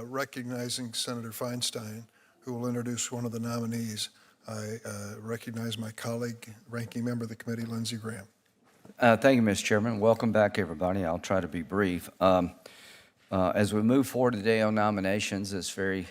recognizing Senator Feinstein, who will introduce one of the nominees, I recognize my colleague, ranking member of the committee, Lindsey Graham. Thank you, Mr. Chairman. Welcome back, everybody. I'll try to be brief. As we move forward today on nominations, it's very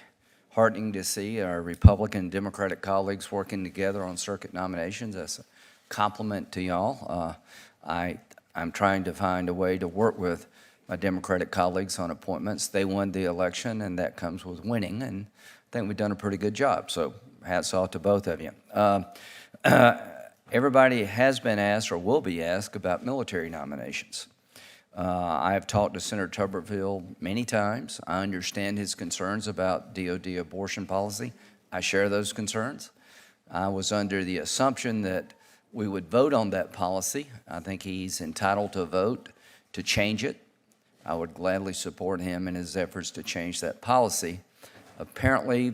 heartening to see our Republican and Democratic colleagues working together on circuit nominations. That's a compliment to y'all. I'm trying to find a way to work with my Democratic colleagues on appointments. They won the election, and that comes with winning, and I think we've done a pretty good job, so hats off to both of you. Everybody has been asked or will be asked about military nominations. I have talked to Senator Tuberville many times. I understand his concerns about DoD abortion policy. I share those concerns. I was under the assumption that we would vote on that policy. I think he's entitled to vote to change it. I would gladly support him in his efforts to change that policy. Apparently,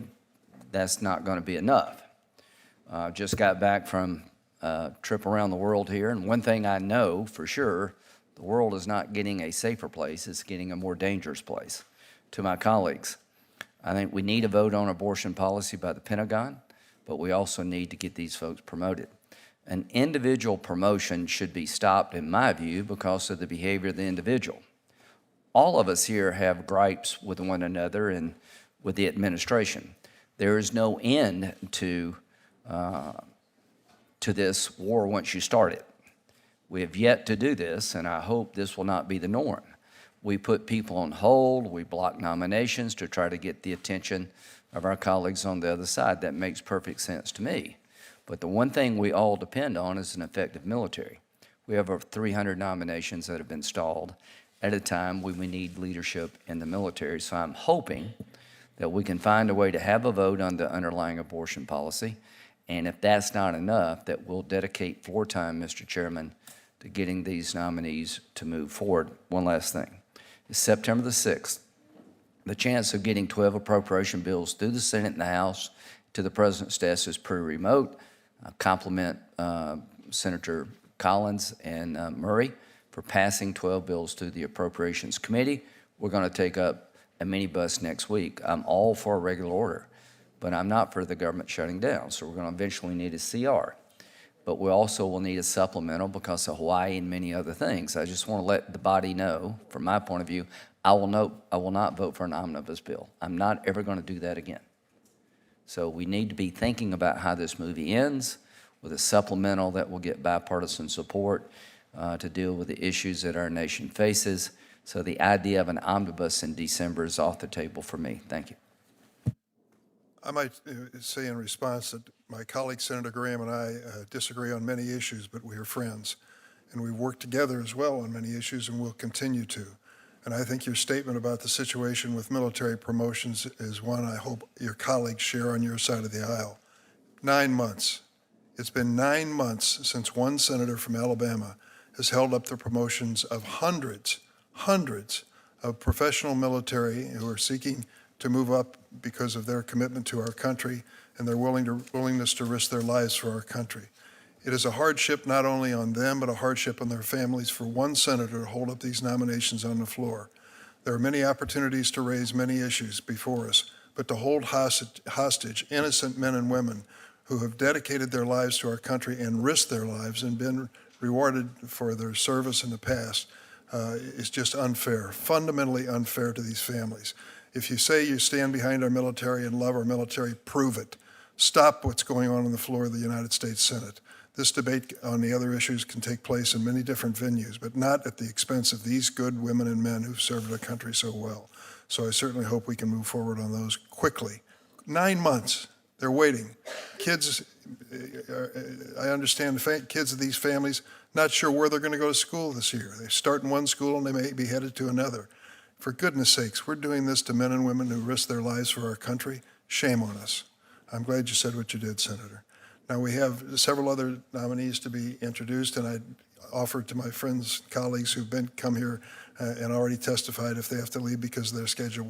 that's not going to be enough. Just got back from a trip around the world here, and one thing I know for sure, the world is not getting a safer place, it's getting a more dangerous place. To my colleagues, I think we need a vote on abortion policy by the Pentagon, but we also need to get these folks promoted. An individual promotion should be stopped, in my view, because of the behavior of the individual. All of us here have gripes with one another and with the administration. There is no end to this war once you start it. We have yet to do this, and I hope this will not be the norm. We put people on hold, we block nominations to try to get the attention of our colleagues on the other side. That makes perfect sense to me. But the one thing we all depend on is an effective military. We have over 300 nominations that have been stalled at a time when we need leadership in the military. So I'm hoping that we can find a way to have a vote on the underlying abortion policy. And if that's not enough, that we'll dedicate floor time, Mr. Chairman, to getting these nominees to move forward. One last thing. It's September the 6th. The chance of getting 12 appropriation bills through the Senate and the House to the President's desk is pretty remote. I compliment Senator Collins and Murray for passing 12 bills through the Appropriations Committee. We're going to take up a minibus next week. I'm all for a regular order, but I'm not for the government shutting down. So we're going to eventually need a CR. But we also will need a supplemental because of Hawaii and many other things. I just want to let the body know, from my point of view, I will not vote for an omnibus bill. I'm not ever going to do that again. So we need to be thinking about how this movie ends with a supplemental that will get bipartisan support to deal with the issues that our nation faces. So the idea of an omnibus in December is off the table for me. Thank you. I might say in response that my colleague Senator Graham and I disagree on many issues, but we are friends. And we've worked together as well on many issues and will continue to. And I think your statement about the situation with military promotions is one I hope your colleagues share on your side of the aisle. 9 months. It's been 9 months since one senator from Alabama has held up the promotions of hundreds of professional military who are seeking to move up because of their commitment to our country and their willingness to risk their lives for our country. It is a hardship not only on them, but a hardship on their families for one senator to hold up these nominations on the floor. There are many opportunities to raise many issues before us, but to hold hostage innocent men and women who have dedicated their lives to our country and risked their lives and been rewarded for their service in the past is just unfair, fundamentally unfair to these families. If you say you stand behind our military and love our military, prove it. Stop what's going on the floor of the United States Senate. This debate on the other issues can take place in many different venues, but not at the expense of these good women and men who've served our country so well. So I certainly hope we can move forward on those quickly. 9 months, they're waiting. Kids, I understand the kids of these families not sure where they're going to go to school this year. They start in one school and they may be headed to another. For goodness sakes, we're doing this to men and women who risk their lives for our country. Shame on us. I'm glad you said what you did, Senator. Now we have several other nominees to be introduced, and I offer to my friends, colleagues who've come here and already testified if they have to leave because of their schedule.